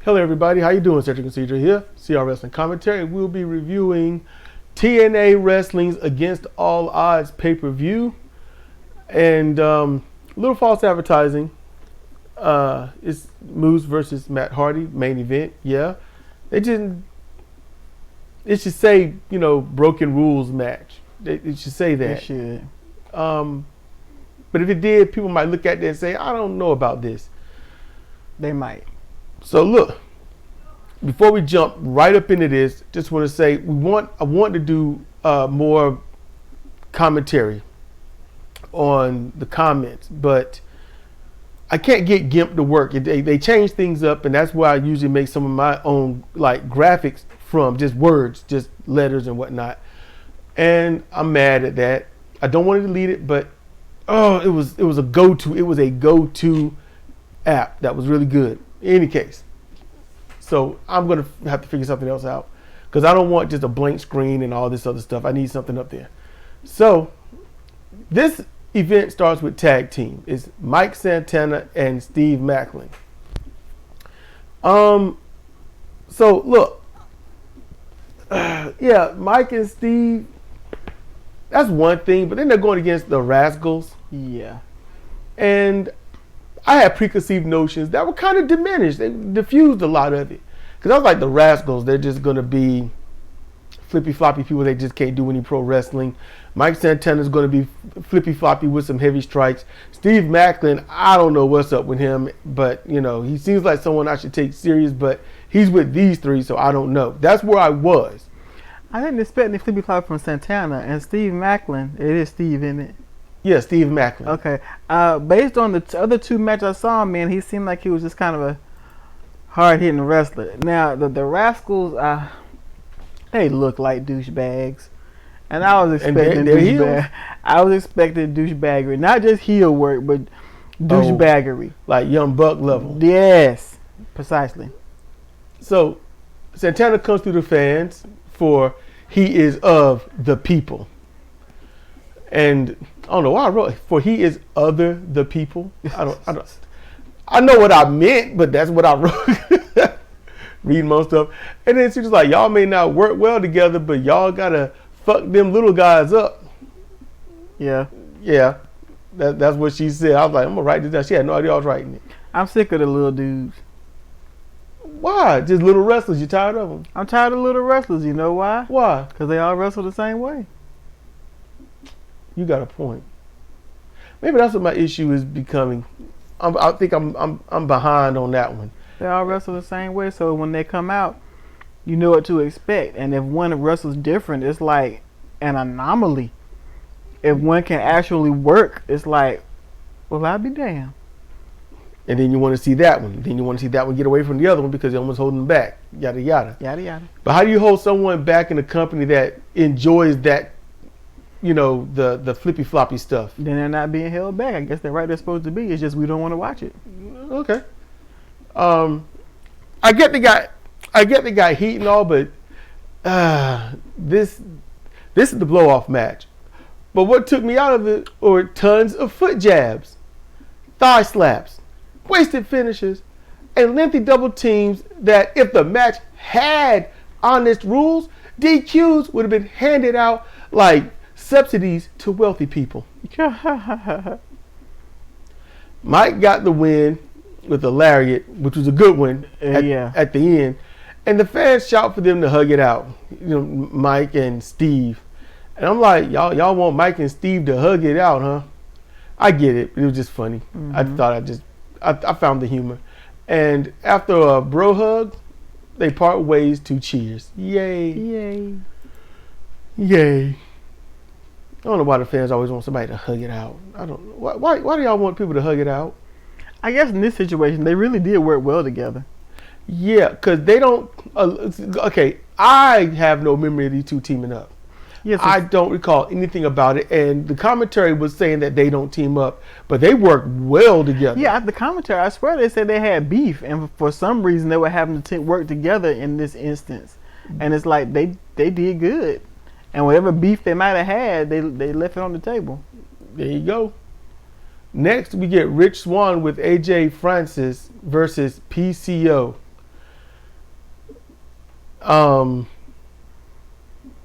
Hello everybody, how you doing? Cedric and CJ here, CR Wrestling Commentary. We'll be reviewing TNA Wrestling's Against All Odds pay-per-view. And little false advertising. It's Moose versus Matt Hardy, main event, yeah. It should say, broken rules match. It should say that. It should. But if it did, people might look at it and say, I don't know about this. They might. So look, before we jump right up into this, just want to say I want to do more commentary on the comments, but I can't get GIMP to work. They change things up, and that's where I usually make some of my own graphics from just words, just letters and whatnot. And I'm mad at that. I don't want to delete it, but it was a go-to. It was a go-to app that was really good. In any case, so I'm gonna have to figure something else out because I don't want just a blank screen and all this other stuff. I need something up there. So this event starts with tag team. It's Mike Santana and Steve Macklin. So look, yeah, Mike and Steve. That's one thing, but then they're going against the Rascals. Yeah, and I had preconceived notions that were kind of diminished. They diffused a lot of it. Because I was like, the Rascals, they're just going to be flippy floppy people. They just can't do any pro wrestling. Mike Santana's going to be flippy floppy with some heavy strikes. Steve Macklin, I don't know what's up with him, but he seems like someone I should take serious, but he's with these three, so I don't know. That's where I was. I didn't expect any flippy floppy from Santana, and Steve Macklin, it is Steve, isn't it? Yeah, Steve Macklin. Okay. Based on the other two matches I saw, man, he seemed like he was just kind of a hard-hitting wrestler. Now, the Rascals, they look like douchebags. And I was expecting douchebaggery. Not just heel work, but douchebaggery. Like Young Buck level. Yes, precisely. So, Santana comes through the fans for he is of the people. And I don't know why I wrote for he is other the people. I know what I meant, but that's what I wrote. Reading most stuff. And then she was like, y'all may not work well together, but y'all gotta fuck them little guys up. Yeah. Yeah. That's what she said. I was like, I'm gonna write this down. She had no idea I was writing it. I'm sick of the little dudes. Why? Just little wrestlers. You tired of them? I'm tired of little wrestlers. You know why? Why? Because they all wrestle the same way. You got a point. Maybe that's what my issue is becoming. I think I'm behind on that one. They all wrestle the same way, so when they come out, you know what to expect. And if one wrestles different, it's like an anomaly. If one can actually work, it's like, well, I'll be damned. And then you want to see that one. Then you want to see that one get away from the other one because the other one's holding them back. Yada yada. Yada yada. But how do you hold someone back in a company that enjoys that? The flippy floppy stuff. Then they're not being held back. I guess they're right. They're supposed to be. It's just we don't want to watch it. Okay. I get the guy heat and all, but this is the blow off match. But what took me out of it were tons of foot jabs, thigh slaps, wasted finishes, and lengthy double teams that if the match had honest rules, DQs would have been handed out like subsidies to wealthy people. Mike got the win with a lariat, which was a good one at the end. And the fans shout for them to hug it out. Mike and Steve. And I'm like, y'all want Mike and Steve to hug it out, huh? I get it. It was just funny. Mm-hmm. I thought I found the humor. And after a bro hug, they part ways to cheers. Yay. Yay. Yay. I don't know why the fans always want somebody to hug it out. I don't know. Why do y'all want people to hug it out? I guess in this situation, they really did work well together. Yeah, because they don't... I have no memory of these two teaming up. Yes, I don't recall anything about it. And the commentary was saying that they don't team up, but they work well together. Yeah, the commentary, I swear they said they had beef. And for some reason, they were having to work together in this instance. And it's like they did good. And whatever beef they might have had, they left it on the table. There you go. Next, we get Rich Swann with AJ Francis versus PCO.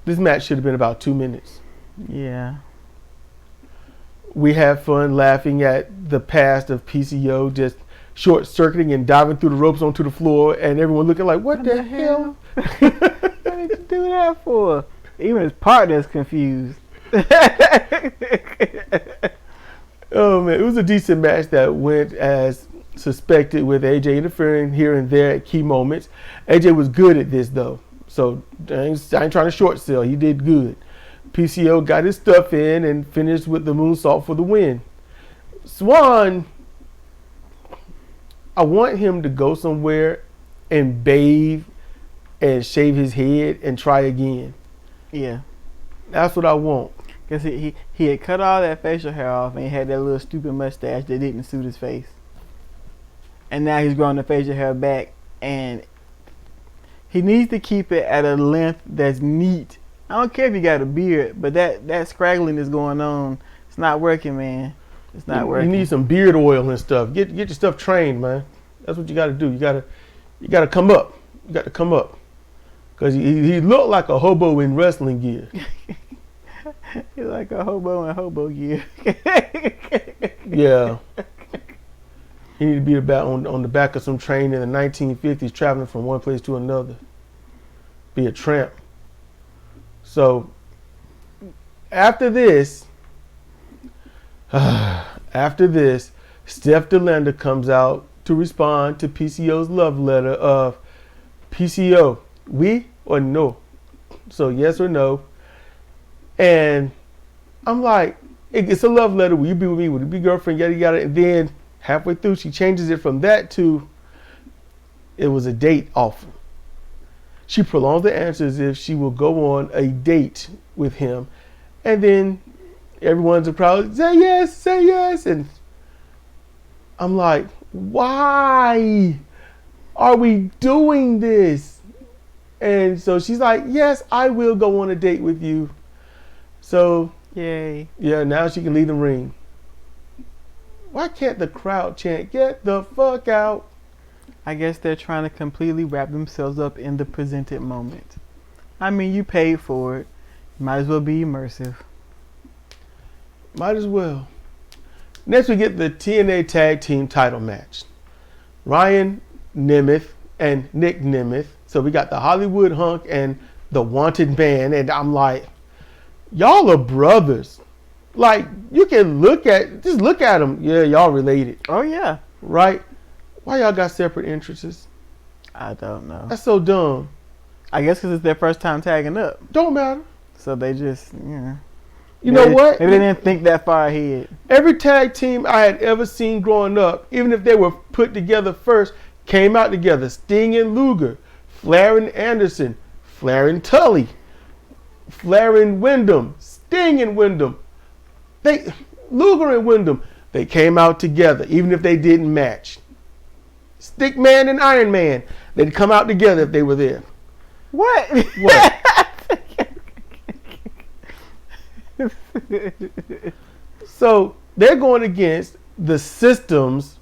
This match should have been about 2 minutes. Yeah. We had fun laughing at the past of PCO just short circuiting and diving through the ropes onto the floor, and everyone looking like, what the hell? What did you do that for? Even his partner's confused. Oh man, it was a decent match that went as suspected, with AJ interfering here and there at key moments. AJ was good at this though, so I ain't trying to short sell. He did good. PCO got his stuff in and finished with the moonsault for the win. Swan, I want him to go somewhere and bathe and shave his head and try again. Yeah. That's what I want. Because he had cut all that facial hair off and he had that little stupid mustache that didn't suit his face. And now he's growing the facial hair back, and he needs to keep it at a length that's neat. I don't care if you got a beard, but that scraggling is going on. It's not working, man. It's not working. You need some beard oil and stuff. Get your stuff trained, man. That's what you got to do. You got to come up. You got to come up. Because he looked like a hobo in wrestling gear. He's like a hobo in hobo gear. Yeah. He need to be on the back of some train in the 1950s, traveling from one place to another. Be a tramp. So, after this, Steph DeLanda comes out to respond to PCO's love letter of, PCO, we or no? So yes or no. And I'm like, it's a love letter. Will you be with me? Will you be girlfriend? Yada, yada. And then halfway through, she changes it from that to, it was a date offer. She prolongs the answer as if she will go on a date with him. And then everyone's proud, say yes. And I'm like, why are we doing this? And so she's like, yes, I will go on a date with you. So, yay. Yeah, now she can leave the ring. Why can't the crowd chant, get the fuck out? I guess they're trying to completely wrap themselves up in the presented moment. I mean, you paid for it. Might as well be immersive. Might as well. Next we get the TNA Tag Team title match. Ryan Nemeth and Nick Nemeth. So we got the Hollywood Hunk and the Wanted Man. And I'm like, y'all are brothers. Like, you can just look at them. Yeah, y'all related. Oh, yeah. Right? Why y'all got separate entrances? I don't know. That's so dumb. I guess because it's their first time tagging up. Don't matter. So they just, yeah. You know what? Maybe they didn't think that far ahead. Every tag team I had ever seen growing up, even if they were put together first, came out together. Sting and Luger, Flair and Anderson, Flair and Tully, Flair and Wyndham, Sting and Wyndham. Luger and Wyndham, they came out together, even if they didn't match. Stickman and Iron Man, they'd come out together if they were there. What? So they're going against the System's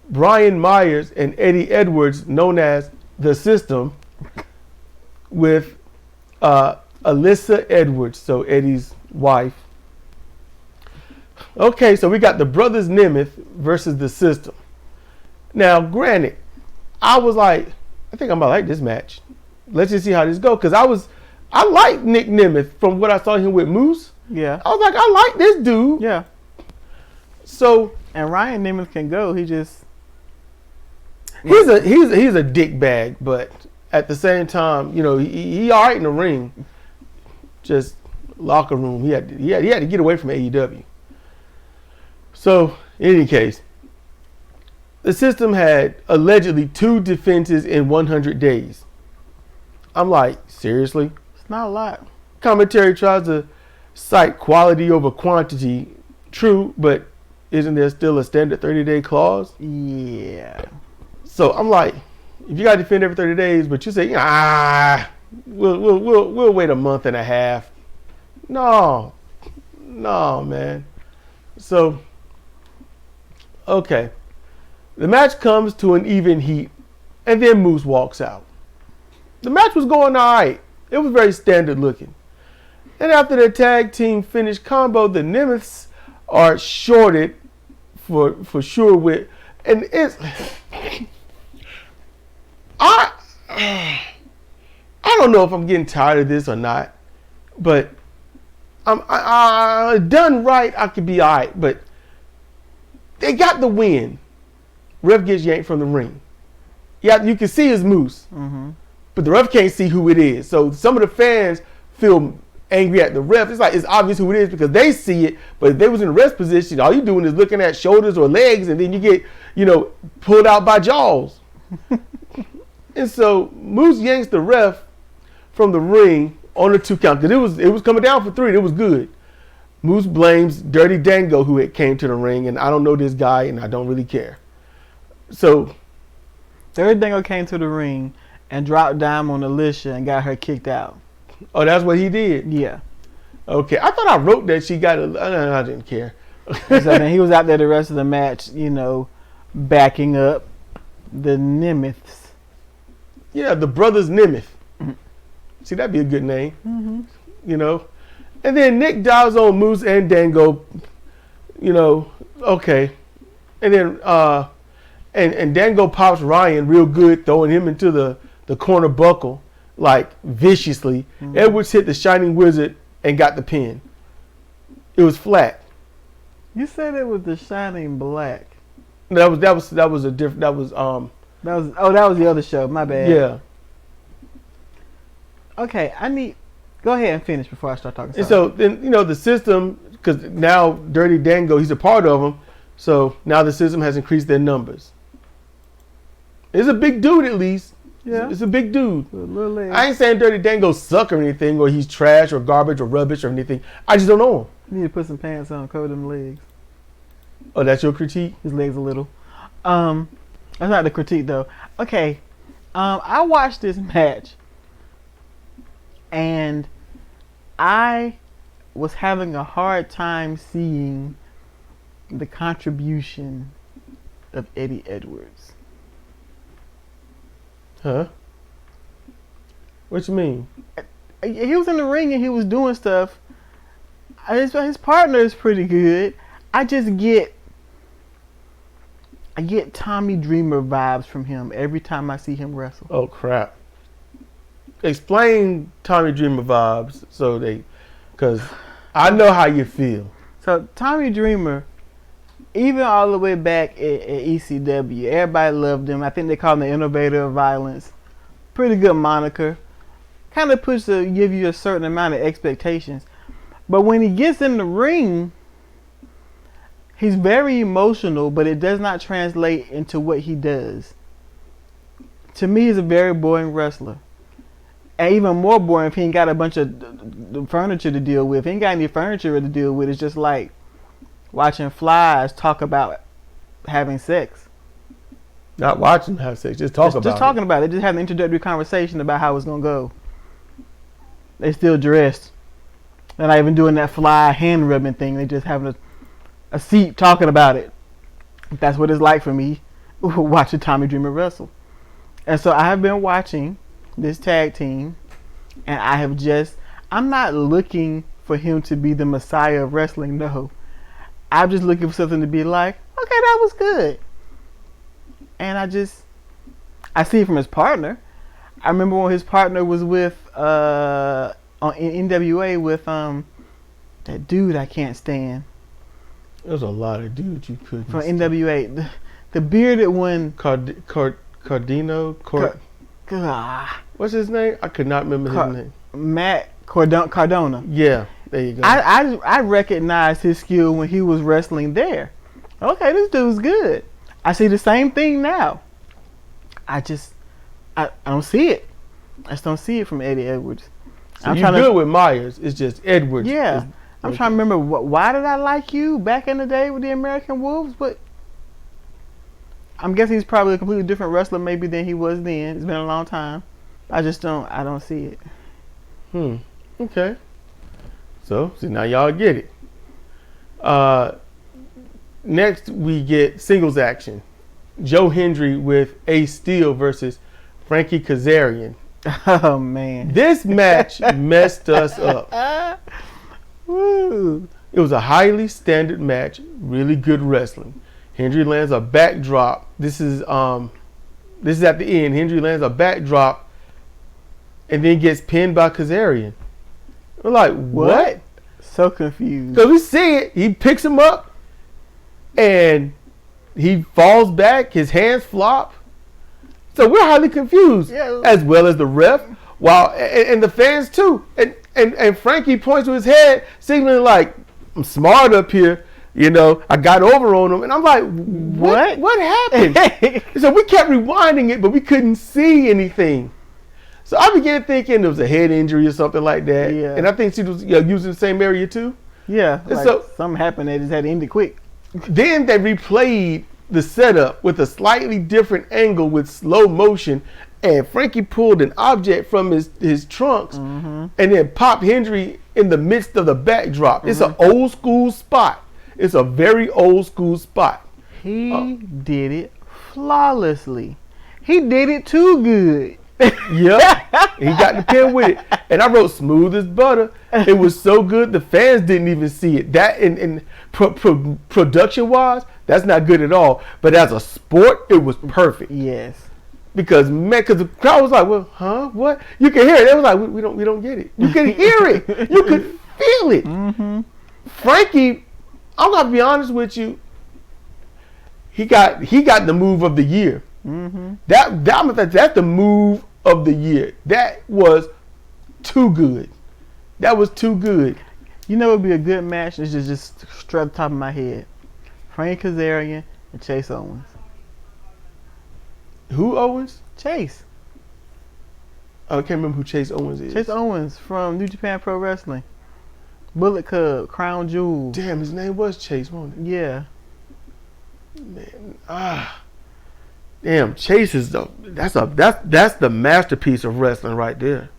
Brian Myers and Eddie Edwards, known as the System, with Alyssa Edwards, so Eddie's wife. Okay, so we got the brothers Nemeth versus the System. Now, granted, I was like, I think I'm gonna like this match. Let's just see how this goes, because I like Nick Nemeth from what I saw him with Moose. Yeah. I was like, I like this dude. Yeah. So, and Ryan Nemeth can go. He just he's a dick bag, but at the same time, you know, he all right in the ring. Just locker room. He had to get away from AEW. So, in any case, the System had allegedly 2 defenses in 100 days. I'm like, seriously? It's not a lot. Commentary tries to cite quality over quantity. True, but isn't there still a standard 30-day clause? Yeah. So I'm like, if you got to defend every 30 days, but you say, we'll wait a month and a half. No, man. So, okay. The match comes to an even heat, and then Moose walks out. The match was going all right. It was very standard looking. And after the tag team finish combo, the Nemeths are shorted for sure with, and it's I don't know if I'm getting tired of this or not, but I'm done right. I could be all right, but they got the win. Ref gets yanked from the ring. Yeah, you can see his moose, but the ref can't see who it is. So some of the fans feel angry at the ref. It's like it's obvious who it is because they see it, but if they was in the rest position, all you doing is looking at shoulders or legs, and then you get, pulled out by jaws. And so Moose yanks the ref from the ring on the 2 count because it was coming down for 3. It was good. Moose blames Dirty Dango, who had came to the ring, and I don't know this guy, and I don't really care. So Dirty Dango came to the ring and dropped down on Alicia and got her kicked out. Oh, that's what he did? Yeah. Okay. I thought I wrote that she got I didn't care. So then he was out there the rest of the match, backing up the Nemeths. Yeah, the brothers Nemeth. See, that'd be a good name. And then Nick dives on Moose and Dango, okay. And then and Dango pops Ryan real good, throwing him into the corner buckle, like viciously. Edwards hit the Shining Wizard and got the pin. It was flat. You said it was the Shining Black. That was a different. That was the other show. My bad. Yeah. Okay, go ahead and finish before I start talking. And so then the system, because now Dirty Dango, he's a part of them. So now the system has increased their numbers. It's a big dude at least. Yeah. It's a big dude. I ain't Ain't saying Dirty Dango suck or anything, or he's trash or garbage or rubbish or anything. I just don't know him. You need to put some pants on, cover them legs. Oh, that's your critique? His legs a little. That's not the critique though. Okay. I watched this match and I was having a hard time seeing the contribution of Eddie Edwards. Huh? What you mean? He was in the ring and he was doing stuff. His partner is pretty good. I get Tommy Dreamer vibes from him every time I see him wrestle. Oh crap! Explain Tommy Dreamer vibes because I know how you feel. So Tommy Dreamer, even all the way back at ECW, everybody loved him. I think they called him the innovator of violence. Pretty good moniker. Kind of give you a certain amount of expectations. But when he gets in the ring, he's very emotional, but it does not translate into what he does. To me, he's a very boring wrestler. And even more boring if he ain't got a bunch of furniture to deal with. If he ain't got any furniture to deal with, it's just like watching flies talk about having sex. Not watching them have sex, just talking about it. They just have an introductory conversation about how it's going to go. They still dressed. They're not even doing that fly hand rubbing thing. They just having a seat talking about it. That's what it's like for me watching Tommy Dreamer wrestle. And so I have been watching this tag team, and I'm not looking for him to be the messiah of wrestling, no. I'm just looking for something to be like, okay, that was good. And I see it from his partner. I remember when his partner was with in NWA with that dude I can't stand. There's a lot of dudes you couldn't from stand. NWA. The bearded one. Cardino. What's his name? I could not remember his name. Matt Cardona. Yeah, there you go. I recognized his skill when he was wrestling there. Okay, this dude's good. I see the same thing now. I don't see it. I just don't see it from Eddie Edwards. So you're good with Myers. It's just Edwards. Yeah. I'm trying to remember why did I like you back in the day with the American Wolves, but I'm guessing he's probably a completely different wrestler maybe than he was then. It's been a long time. I don't see it. Okay. So now y'all get it. Next we get singles action. Joe Hendry with Ace Steel versus Frankie Kazarian. Oh man. This match messed us up. Woo. It was a highly standard match, really good wrestling. Hendry lands a backdrop. This is at the end. Hendry lands a backdrop and then gets pinned by Kazarian. We're like, what? So confused. So we see it. He picks him up and he falls back. His hands flop. So we're highly confused, as well as the ref, and the fans too. And Frankie points to his head, signaling like, I'm smart up here. You know, I got over on him. And I'm like, what? What happened? So we kept rewinding it, but we couldn't see anything. So I began thinking it was a head injury or something like that. Yeah. And I think she was using the same area too. Yeah. And Like so something happened. They just had to end it quick. then they replayed the setup with a slightly different angle with slow motion, and Frankie pulled an object from his trunks and then popped Hendry in the midst of the backdrop. It's an old school spot. It's a very old school spot. He did it flawlessly. He did it too good. Yep. He got the pin with it. And I wrote smooth as butter. It was so good the fans didn't even see it. That in production wise, that's not good at all. But as a sport, it was perfect. Yes. Because the crowd was like, well, huh? What? You can hear it. They was like, we don't get it. You can hear it. You could feel it. Frankie, I'm gonna be honest with you. He got the move of the year. That's the move of the year. That was too good. That was too good. You know, it would be a good match. It's just straight at the top of my head. Frank Kazarian and Chase Owens. Who Owens? Chase. I can't remember who Chase Owens is. Chase Owens from New Japan Pro Wrestling. Bullet Club, Crown Jewel. Damn, his name was Chase, wasn't it? Yeah. Man, damn, Chase is that's the masterpiece of wrestling right there.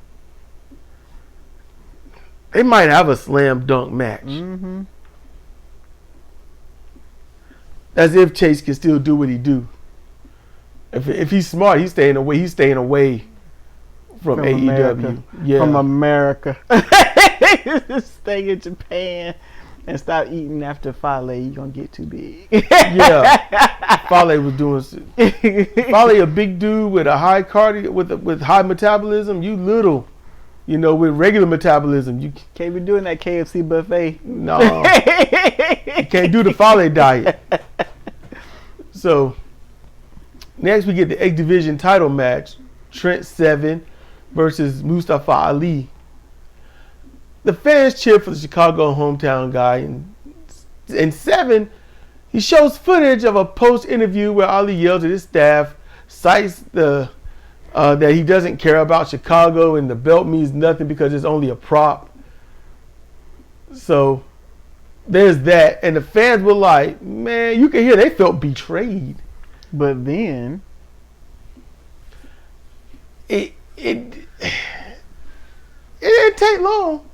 They might have a slam dunk match. As if Chase can still do what he do. If he's smart, he's staying away. He's staying away from AEW. America. Yeah, From America. Stay in Japan and stop eating after Fale. You're gonna get too big. Yeah. Fale was doing. Fale a big dude with a high cardio, with high metabolism. You little, with regular metabolism. You can't be doing that KFC buffet. No, you can't do the Fale diet. So next we get the X Division title match: Trent Seven versus Mustafa Ali. The fans cheer for the Chicago hometown guy, and Seven, he shows footage of a post interview where Ali yells at his staff, cites that he doesn't care about Chicago and the belt means nothing because it's only a prop. So there's that, and the fans were like, man, you can hear they felt betrayed. But then it didn't take long.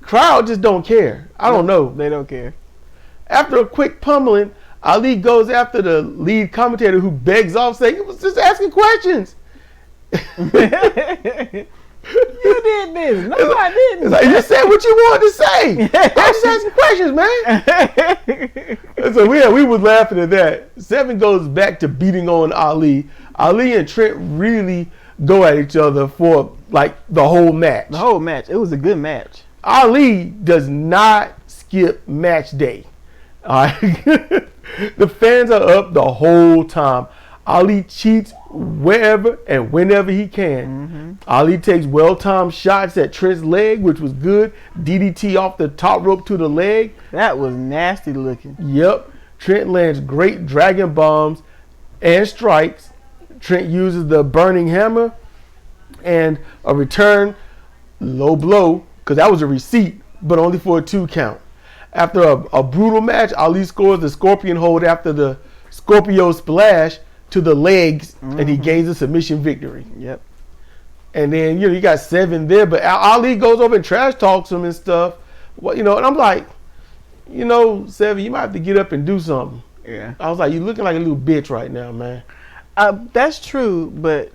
Crowd just don't care. I don't know. They don't care. After a quick pummeling, Ali goes after the lead commentator who begs off, saying he was just asking questions. You did this. No, I didn't. It's like, you said what you wanted to say. I was just asking questions, man. And so we was laughing at that. Seven goes back to beating on Ali. Ali and Trent really go at each other for like the whole match. The whole match. It was a good match. Ali does not skip match day. All right. The fans are up the whole time. Ali cheats wherever and whenever he can. Ali takes well-timed shots at Trent's leg, which was good. DDT off the top rope to the leg. That was nasty looking. Yep. Trent lands great dragon bombs and strikes. Trent uses the burning hammer and a return low blow, because that was a receipt, but only for a 2 count. After a brutal match, Ali scores the scorpion hold after the Scorpio splash to the legs, and he gains a submission victory. Yep. And then you got Seven there, but Ali goes over and trash talks him and stuff. Well, and I'm like, Seven, you might have to get up and do something. Yeah. I was like, you looking like a little bitch right now, man. That's true, but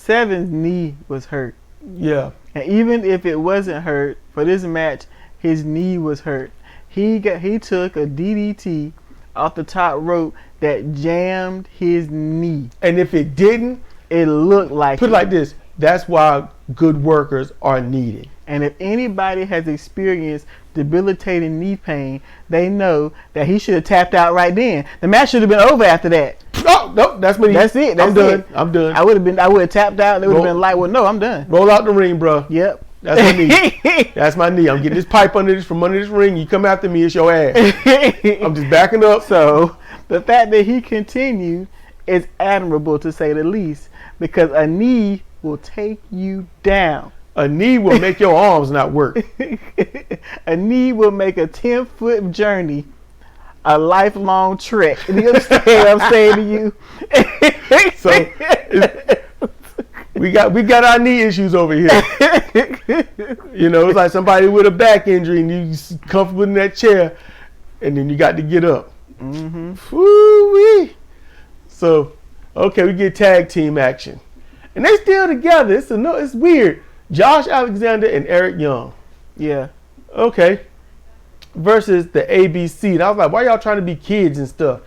Seven's knee was hurt. Yeah. And even if it wasn't hurt for this match, his knee was hurt. He took a DDT off the top rope that jammed his knee. And if it didn't, it looked like put it like this. That's why good workers are needed. And if anybody has experienced debilitating knee pain, they know that he should have tapped out right then. The match should have been over after that. Oh, no, that's me. That's it. I'm done. I'm done. I would have tapped out. And it would have been like, well, no, I'm done. Roll out the ring, bro. Yep. That's my knee. That's my knee. I'm getting this pipe from under this ring. You come after me, it's your ass. I'm just backing up. So the fact that he continued is admirable, to say the least, because a knee will take you down. A knee will make your arms not work. A knee will make a 10-foot journey a lifelong trek. You understand what I'm saying to you? So we got our knee issues over here. You know, it's like somebody with a back injury and you comfortable in that chair, and then you got to get up. Mm-hmm. Woo-wee. So, okay, we get tag team action, and they still together. It's weird. Josh Alexander and Eric Young. Yeah. Okay. Versus the ABC. And I was like, why y'all trying to be kids and stuff?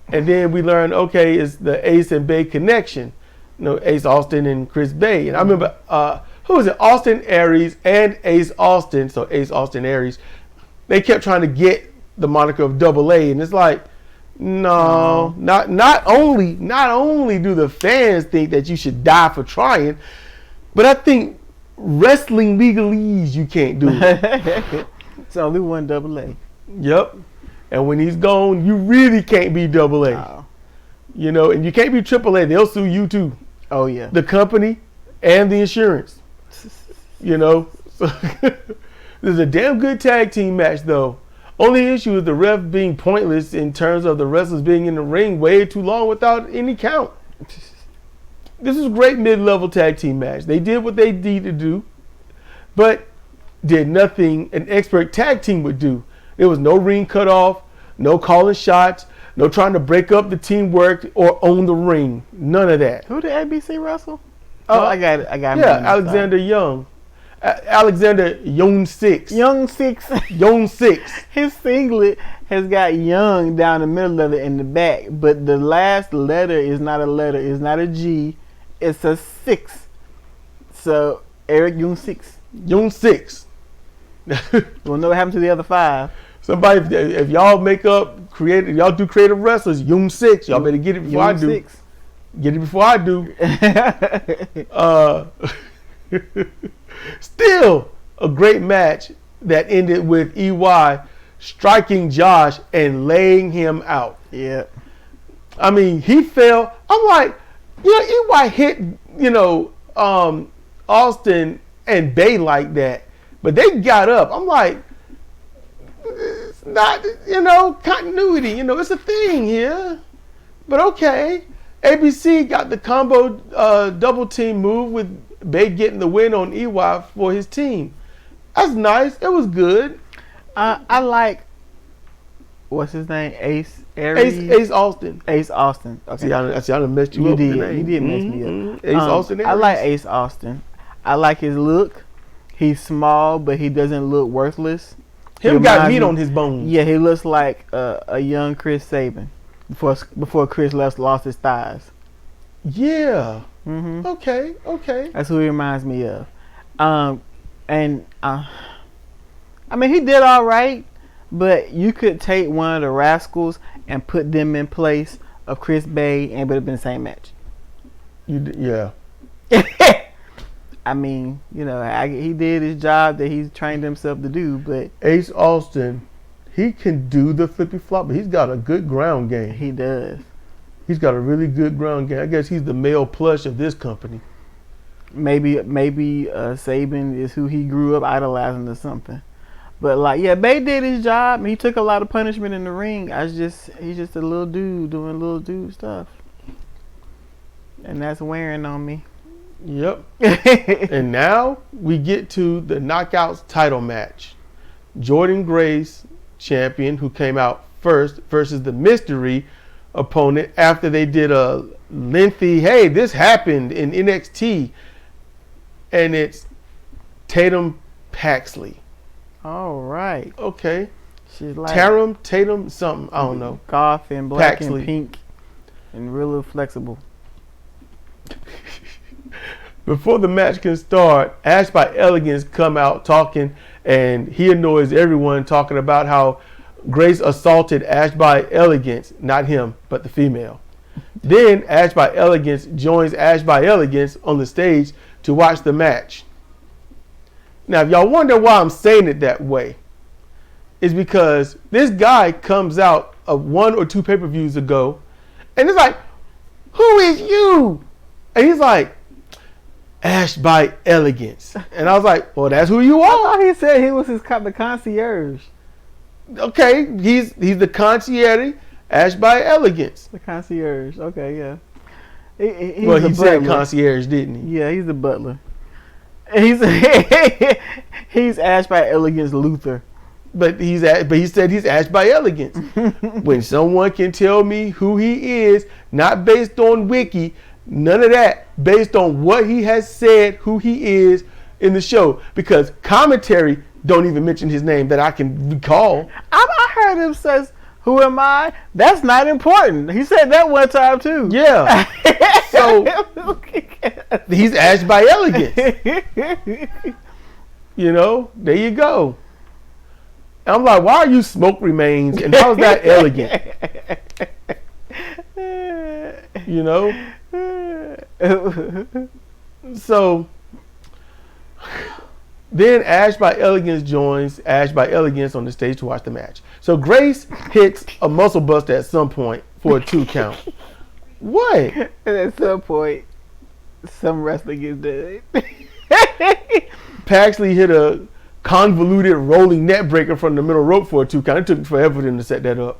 And then we learned, okay, it's the Ace and Bay connection. You know, Ace Austin and Chris Bay. And I remember, who was it? Austin Aries and Ace Austin. So Ace Austin Aries. They kept trying to get the moniker of Double A. And it's like, no, not only do the fans think that you should die for trying, but I think wrestling legalese you can't do it. It's only one Double A. Yep. And when he's gone, you really can't be Double A. Oh. You know, and you can't be Triple A. They'll sue you too. Oh yeah. The company and the insurance. You know. So this is a damn good tag team match though. Only issue is the ref being pointless in terms of the wrestlers being in the ring way too long without any count. This is a great mid-level tag team match. They did what they needed to do, but did nothing an expert tag team would do. There was no ring cut off, no calling shots, no trying to break up the teamwork or own the ring. None of that. Who did ABC wrestle? Oh, I got it. Yeah, Alexander Young. Alexander Young 6. Young 6. Young 6. His singlet has got Young down the middle of it in the back, but the last letter is not a letter. It's not a G. It's a 6. So Eric Young 6. Young 6. We'll know what happened to the other 5. Somebody, if y'all y'all do creative wrestlers, Young 6. Y'all better get it before I do. 6. Get it before I do. Still a great match that ended with EY striking Josh and laying him out. Yeah. I mean, he fell. I'm like, EY hit, Austin and Bay like that, but they got up. I'm like, it's not, continuity. It's a thing here. But okay. ABC got the combo double team move with Bay getting the win on EY for his team. That's nice. It was good. I like, what's his name? Ace Aries? Ace Austin. Ace Austin. Okay. See, I done messed you up. You did mess me up. Ace Austin Aries. I like Ace Austin. I like his look. He's small, but he doesn't look worthless. Him got meat on his bones. Yeah, he looks like a young Chris Sabin before Chris lost his thighs. Yeah. Mm-hmm. Okay. That's who he reminds me of. I mean, he did all right, but you could take one of the Rascals and put them in place of Chris Bay, and it would have been the same match. Yeah. I mean, he did his job that he's trained himself to do, but Ace Austin, he can do the flippy flop, but he's got a good ground game. He does. He's got a really good ground game. I guess he's the male plush of this company. Maybe Sabin is who he grew up idolizing or something. But Bay did his job. He took a lot of punishment in the ring. He's just a little dude doing little dude stuff, and that's wearing on me. Yep. And now we get to the Knockouts title match. Jordan Grace, champion, who came out first, versus the mystery opponent after they did a lengthy, hey, this happened in NXT, and it's Tatum Paxley. All right. Okay. She's like Tatum, something. I don't know. Goth and black Paxley. and pink and really flexible. Before the match can start, Ash by Elegance come out talking, and he annoys everyone talking about how Grace assaulted Ash by Elegance, not him, but the female. Then Ash by Elegance joins Ash by Elegance on the stage to watch the match. Now, if y'all wonder why I'm saying it that way, it's because this guy comes out of 1 or 2 pay-per-views ago, and it's like, who is you? And he's like, Ash by Elegance. And I was like, well, that's who you I are. thought he said he was the concierge. Okay, he's the concierge, Ash by Elegance. The concierge. Okay, yeah. He said concierge, didn't he? Yeah, he's the butler. He's Ash by Elegance Luther. But he said he's Ash by Elegance. When someone can tell me who he is, not based on wiki, none of that, based on what he has said, who he is in the show, because commentary don't even mention his name that I can recall. I heard him says, "Who am I?" That's not important. He said that one time too. Yeah. So he's Ash by Elegance. You know, there you go. And I'm like, why are you smoke remains? And how is that elegant? You know? So then Ash by Elegance joins Ash by Elegance on the stage to watch the match. So Grace hits a muscle buster at some point for a 2 count. What? And at some point, some wrestler gets dead. Paxley hit a convoluted rolling net breaker from the middle rope for a 2 count. It took forever for them to set that up.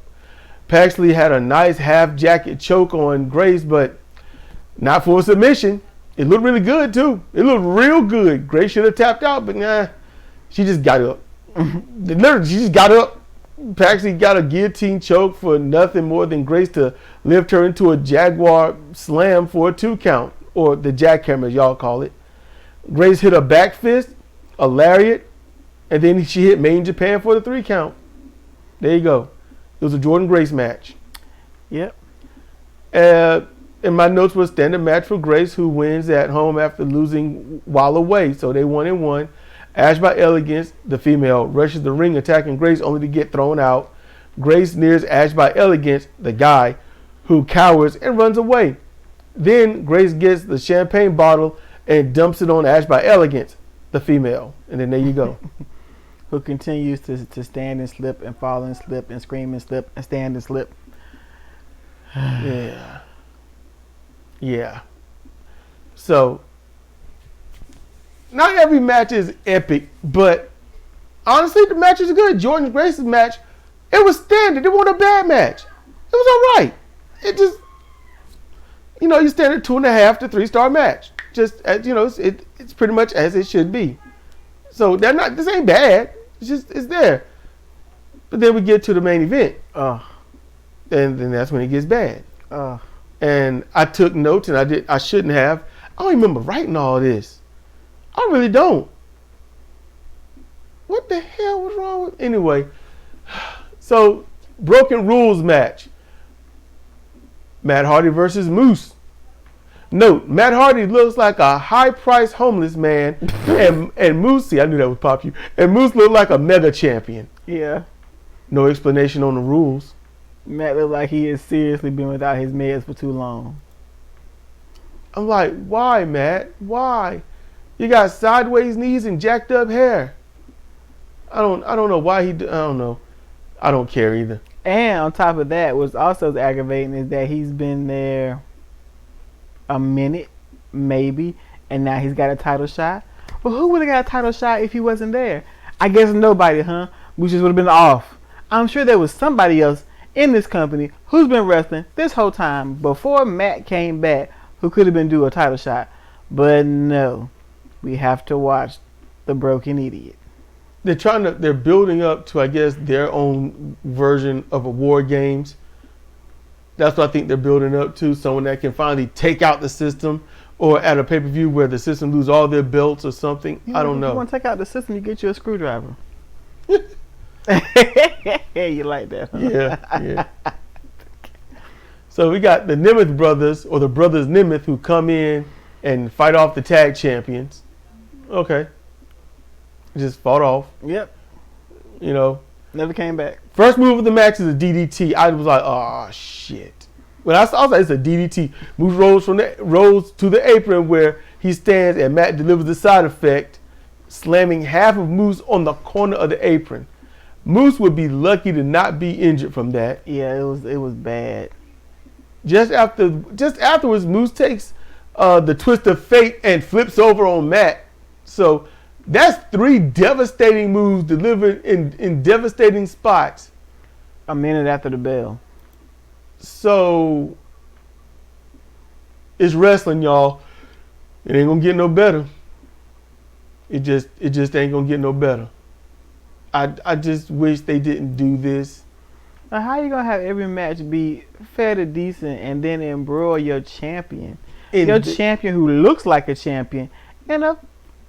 Paxley had a nice half jacket choke on Grace, but not for a submission. It looked really good too. It looked real good. Grace should have tapped out, but nah, she just got up. Literally, she just got up. Paxley got a guillotine choke for nothing more than Grace to lift her into a Jaguar slam for a 2 count, or the jackhammer as y'all call it. Grace hit a back fist, a lariat, and then she hit Made in Japan for the 3 count. There you go. It was a Jordan Grace match. Yep. And my notes was standard match for Grace, who wins at home after losing while away. So they 1-1. Ash by Elegance, the female, rushes the ring attacking Grace only to get thrown out. Grace nears Ash by Elegance, the guy, who cowers and runs away. Then Grace gets the champagne bottle and dumps it on Ash by Elegance, the female. And then there you go. Who continues to stand and slip and fall and slip and scream and slip and stand and slip. Yeah. Yeah. So, not every match is epic, but honestly, the matches are good. Jordan Grace's match, it was standard. It wasn't a bad match. It was all right. It just, you know, you standard 2.5 to 3-star match. Just, as, you know, it's pretty much as it should be. So, this ain't bad. It's just, it's there. But then we get to the main event. And then that's when it gets bad. And I took notes, and I shouldn't have. I don't remember writing all this. I really don't. What the hell was wrong with? Anyway, so Broken Rules match. Matt Hardy versus Moose. Note, Matt Hardy looks like a high-priced homeless man, and Moose, see, I knew that was pop you. And Moose looked like a mega champion. Yeah. No explanation on the rules. Matt looked like he has seriously been without his meds for too long. I'm like, why, Matt? Why? You got sideways knees and jacked up hair. I don't know why I don't know. I don't care either. And on top of that, what's also aggravating is that he's been there a minute, maybe, and now he's got a title shot. Well, who would have got a title shot if he wasn't there? I guess nobody, huh? We just would have been off. I'm sure there was somebody else in this company who's been wrestling this whole time before Matt came back who could have been due a title shot. But no, we have to watch the Broken Idiot. They're building up to, I guess, their own version of a War Games. That's what I think they're building up to. Someone that can finally take out the system, or at a pay-per-view where the system lose all their belts or something. I don't know. If you want to take out the system, you get you a screwdriver. You like that? Huh? Yeah. So we got the Nemeth brothers, or the brothers Nemeth, who come in and fight off the tag champions. Okay. Just fought off. Yep. You know. Never came back. First move of the match is a DDT. I was like, oh shit. When I saw it, it's a DDT. Moose rolls to the apron where he stands and Matt delivers the side effect, slamming half of Moose on the corner of the apron. Moose would be lucky to not be injured from that. Yeah, it was bad. Just afterwards, Moose takes the twist of fate and flips over on Matt. So that's 3 devastating moves delivered in devastating spots. A minute after the bell. So it's wrestling, y'all. It ain't gonna get no better. It just ain't gonna get no better. I just wish they didn't do this. Now, how you gonna have every match be fair to decent and then embroil your champion? Your champion who looks like a champion in a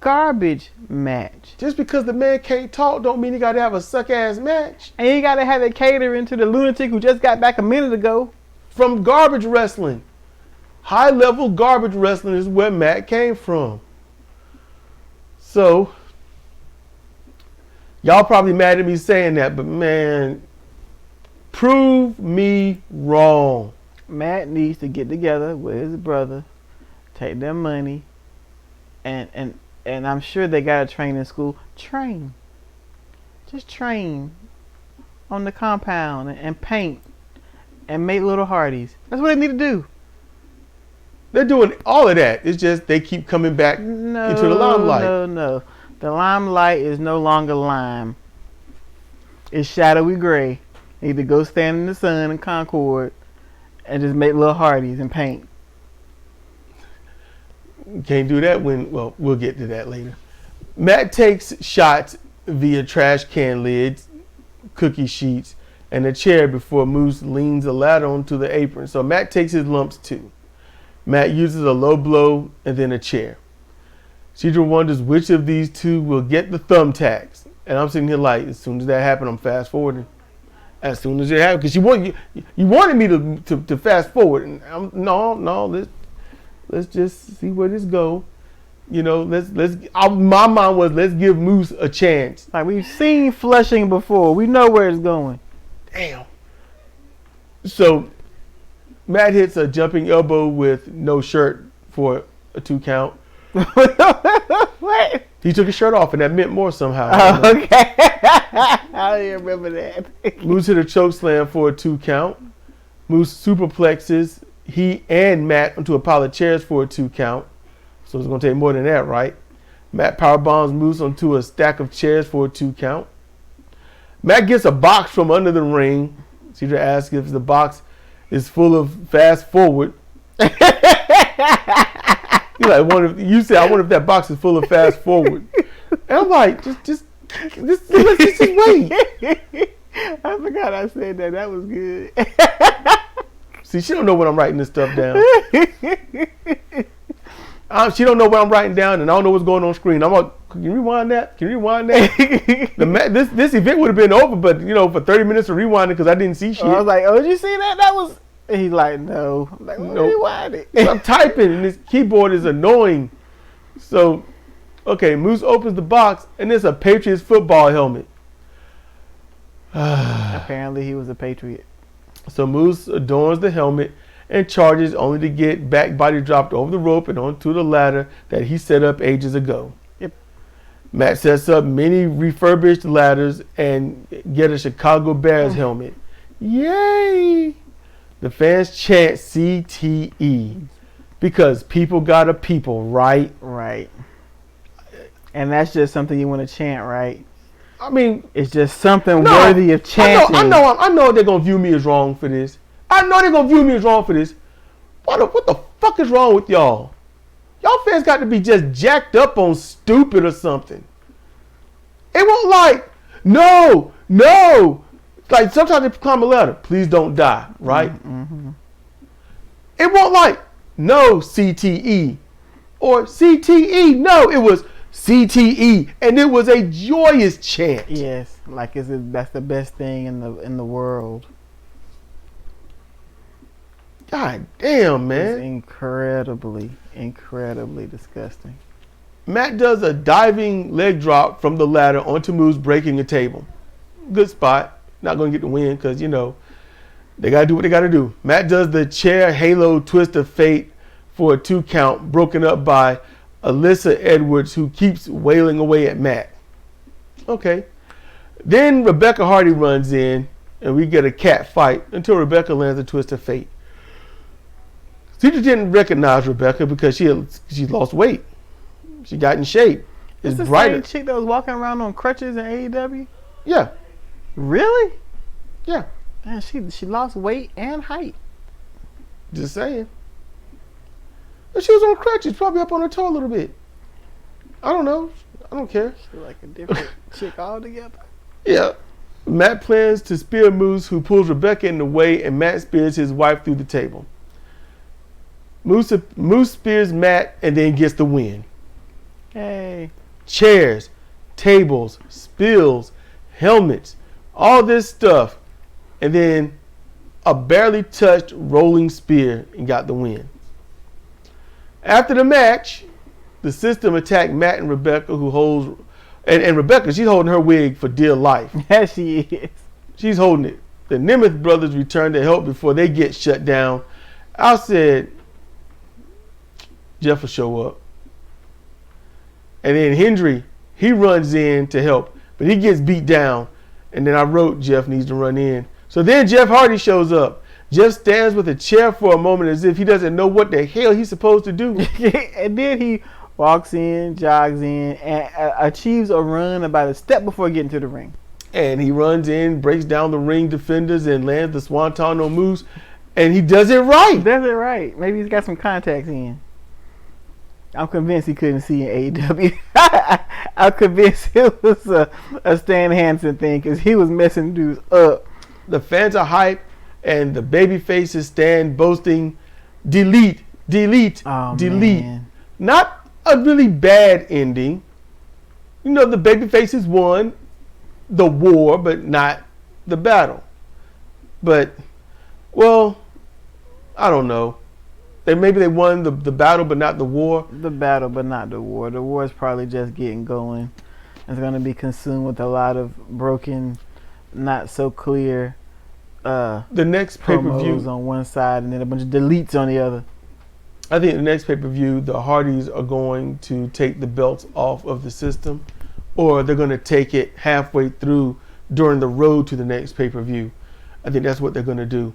garbage match. Just because the man can't talk don't mean he gotta have a suck ass match. And you gotta have it catering to the lunatic who just got back a minute ago. From garbage wrestling. High level garbage wrestling is where Matt came from. So y'all probably mad at me saying that, but man, prove me wrong. Matt needs to get together with his brother, take their money, and I'm sure they got a training school. Just train on the compound and paint and make little Hardys. That's what they need to do. They're doing all of that. It's just they keep coming back into the limelight. No. The limelight is no longer lime. It's shadowy gray. They need to go stand in the sun in Concord and just make little Hardys and paint. Can't do that we'll get to that later. Matt takes shots via trash can lids, cookie sheets, and a chair before Moose leans a ladder onto the apron. So Matt takes his lumps too. Matt uses a low blow and then a chair. Cedra wonders which of these two will get the thumbtacks. And I'm sitting here like, as soon as that happened, I'm fast forwarding. As soon as it happened, because you wanted me to fast forward. And no, let's just see where this go. You know, my mind was, let's give Moose a chance. Like, we've seen Flushing before. We know where it's going. Damn. So Matt hits a jumping elbow with no shirt for a 2 count. What? He took his shirt off and that meant more somehow. Oh, okay. I didn't remember that. Moose hit a choke slam for a 2 count. Moose superplexes he and Matt onto a pile of chairs for a 2 count. So it's going to take more than that, right? Matt powerbombs Moose onto a stack of chairs for a 2 count. Matt gets a box from under the ring. Cedra asks if the box is full of fast forward. I wonder if that box is full of fast forward. And I'm like, let's just wait. I forgot I said that. That was good. See, she don't know when I'm writing this stuff down. She don't know what I'm writing down, and I don't know what's going on screen. I'm like, can you rewind that? This event would have been over, but for 30 minutes of rewinding because I didn't see shit. I was like, oh, did you see that? That was. And he's like, no. I'm like, rewind it. So I'm typing, and this keyboard is annoying. So, okay, Moose opens the box, and it's a Patriots football helmet. Apparently, he was a Patriot. So Moose adorns the helmet and charges, only to get back body dropped over the rope and onto the ladder that he set up ages ago. Yep. Matt sets up many refurbished ladders and get a Chicago Bears helmet. Yay! The fans chant CTE because people gotta people, right? Right. And that's just something you want to chant, right? I mean, it's just something worthy of chanting. I know they're gonna view me as wrong for this. What the fuck is wrong with y'all? Y'all fans got to be just jacked up on stupid or something. It won't like, no. Like sometimes they climb a ladder. Please don't die, right? Mm-hmm. It wasn't like no CTE or CTE. No, it was CTE, and it was a joyous chant. Yes, like that's the best thing in the world. God damn, man. It's incredibly disgusting. Matt does a diving leg drop from the ladder onto Moose, breaking a table. Good spot. Not going to get the win because, they got to do what they got to do. Matt does the chair halo twist of fate for a 2 count, broken up by Alyssa Edwards, who keeps wailing away at Matt. Okay. Then Rebecca Hardy runs in, and we get a cat fight until Rebecca lands a twist of fate. Cedric didn't recognize Rebecca because she lost weight. She got in shape. It's the brighter. same chick that was walking around on crutches in AEW? Yeah. Really? Yeah. Man, she lost weight and height. Just saying. But she was on crutches, probably up on her toe a little bit. I don't know. I don't care. She's like a different chick altogether. Yeah. Matt plans to spear Moose, who pulls Rebecca in the way, and Matt spears his wife through the table. Moose spears Matt and then gets the win. Hey. Chairs, tables, spills, helmets, all this stuff. And then a barely touched rolling spear and got the win. After the match, the system attacked Matt and Rebecca, who holds... And Rebecca, she's holding her wig for dear life. Yes, she is. She's holding it. The Nemeth brothers return to help before they get shut down. I said, Jeff will show up. And then Hendry, he runs in to help, but he gets beat down. And then I wrote Jeff needs to run in. So then Jeff Hardy shows up. Jeff stands with a chair for a moment as if he doesn't know what the hell he's supposed to do. And then he walks in, jogs in, and achieves a run about a step before getting to the ring. And he runs in, breaks down the ring defenders, and lands the Swanton on Moose. And he does it right. He does it right. Maybe he's got some contacts in. I'm convinced he couldn't see in AEW. I'm convinced it was a Stan Hansen thing because he was messing dudes up. The fans are hyped, and the baby faces stand boasting, delete, Oh, delete. man. Not a really bad ending. The baby faces won the war, but not the battle. But, well, I don't know. Maybe they won the battle, but not the war. The battle, but not the war. The war is probably just getting going. It's going to be consumed with a lot of broken, not so clear the next pay-per-view promos on one side and then a bunch of deletes on the other. I think the next pay-per-view, the Hardys are going to take the belts off of the system, or they're going to take it halfway through during the road to the next pay-per-view. I think that's what they're going to do.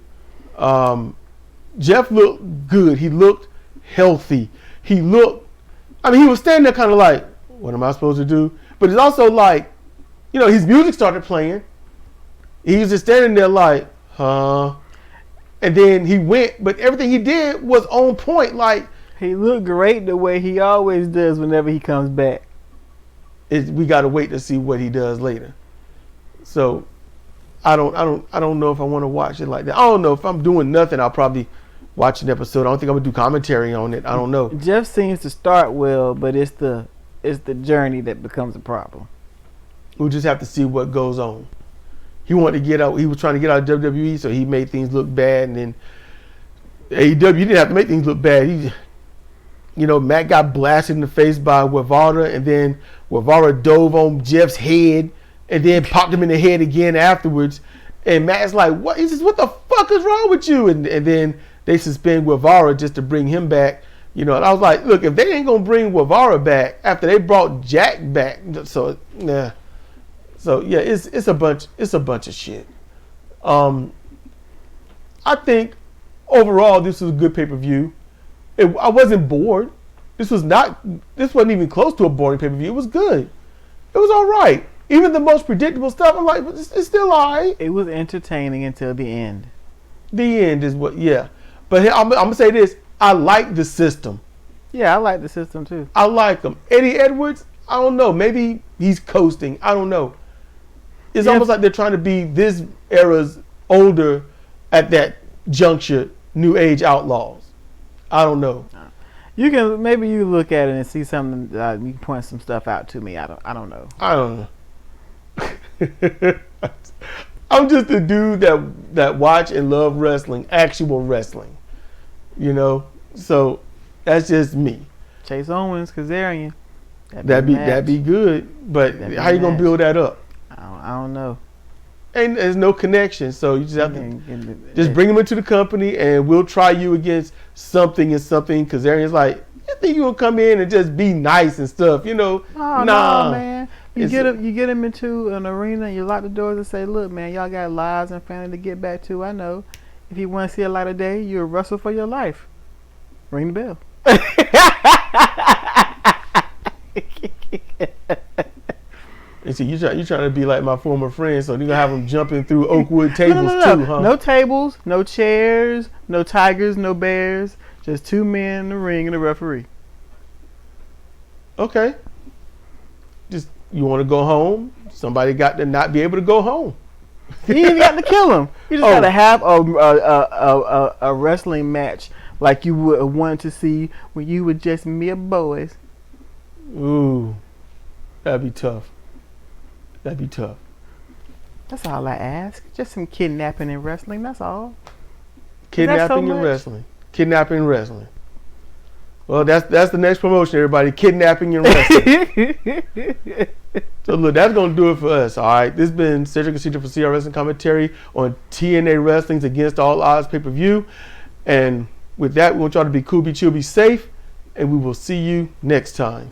Jeff looked good. He looked healthy. He was standing there kind of like, what am I supposed to do? But it's also like, his music started playing. He was just standing there like, huh? And then he went, but everything he did was on point. Like, he looked great the way he always does whenever he comes back. We got to wait to see what he does later. So I don't know if I want to watch it like that. I don't know if I'm doing nothing. I'll probably watch an episode. I don't think I'm gonna do commentary on it. I don't know. Jeff seems to start well, but it's the journey that becomes a problem. We'll just have to see what goes on. He wanted to get out. He was trying to get out of WWE, so he made things look bad. And then AEW, he didn't have to make things look bad. Matt got blasted in the face by Guevara, and then Guevara dove on Jeff's head, and then popped him in the head again afterwards. And Matt's like, "What?" He says, "What the fuck is wrong with you?" And then they suspend Guevara just to bring him back. And I was like, look, if they ain't gonna bring Guevara back after they brought Jack back, so yeah. So yeah, it's a bunch of shit. I think overall this was a good pay-per-view. I wasn't bored. This wasn't even close to a boring pay-per-view. It was good. It was all right. Even the most predictable stuff, I'm like, it's still all right. It was entertaining until the end. The end is what, yeah. But I'm going to say this. I like the system. Yeah, I like the system too. I like him. Eddie Edwards, I don't know. Maybe he's coasting. I don't know. It's almost like they're trying to be this era's older at that juncture New Age Outlaws. I don't know. You can maybe you look at it and see something. You can point some stuff out to me. I don't know. I don't know. I'm just a dude that watch and love wrestling, actual wrestling. You know, so that's just me. Chase Owens, Kazarian. That'd be good. But how you gonna build that up? I don't know. And there's no connection, so you just have to just bring him into the company, and we'll try you against something and something. Kazarian's like, you think you gonna come in and just be nice and stuff, you know? Oh, nah, no, man. You get him into an arena, you lock the doors and say, look, man, y'all got lives and family to get back to. I know. If you want to see a light of day, you'll wrestle for your life. Ring the bell. And see, you trying to be like my former friend, so you're gonna have them jumping through Oakwood tables too, huh? No tables, no chairs, no tigers, no bears. Just two men in the ring and a referee. Okay. Just you want to go home? Somebody got to not be able to go home. You ain't got to kill him. You just gotta have a wrestling match like you would want to see when you were just mere boys. Ooh, that'd be tough. That'd be tough. That's all I ask. Just some kidnapping and wrestling. That's all. Kidnapping and wrestling. Kidnapping and wrestling. Well, that's the next promotion, everybody. Kidnapping and wrestling. So look, that's gonna do it for us. All right. This has been Cedric Casita for CR Wrestling Commentary on TNA Wrestling's Against All Odds pay-per-view. And with that, we want y'all to be cool, be chill, be safe, and we will see you next time.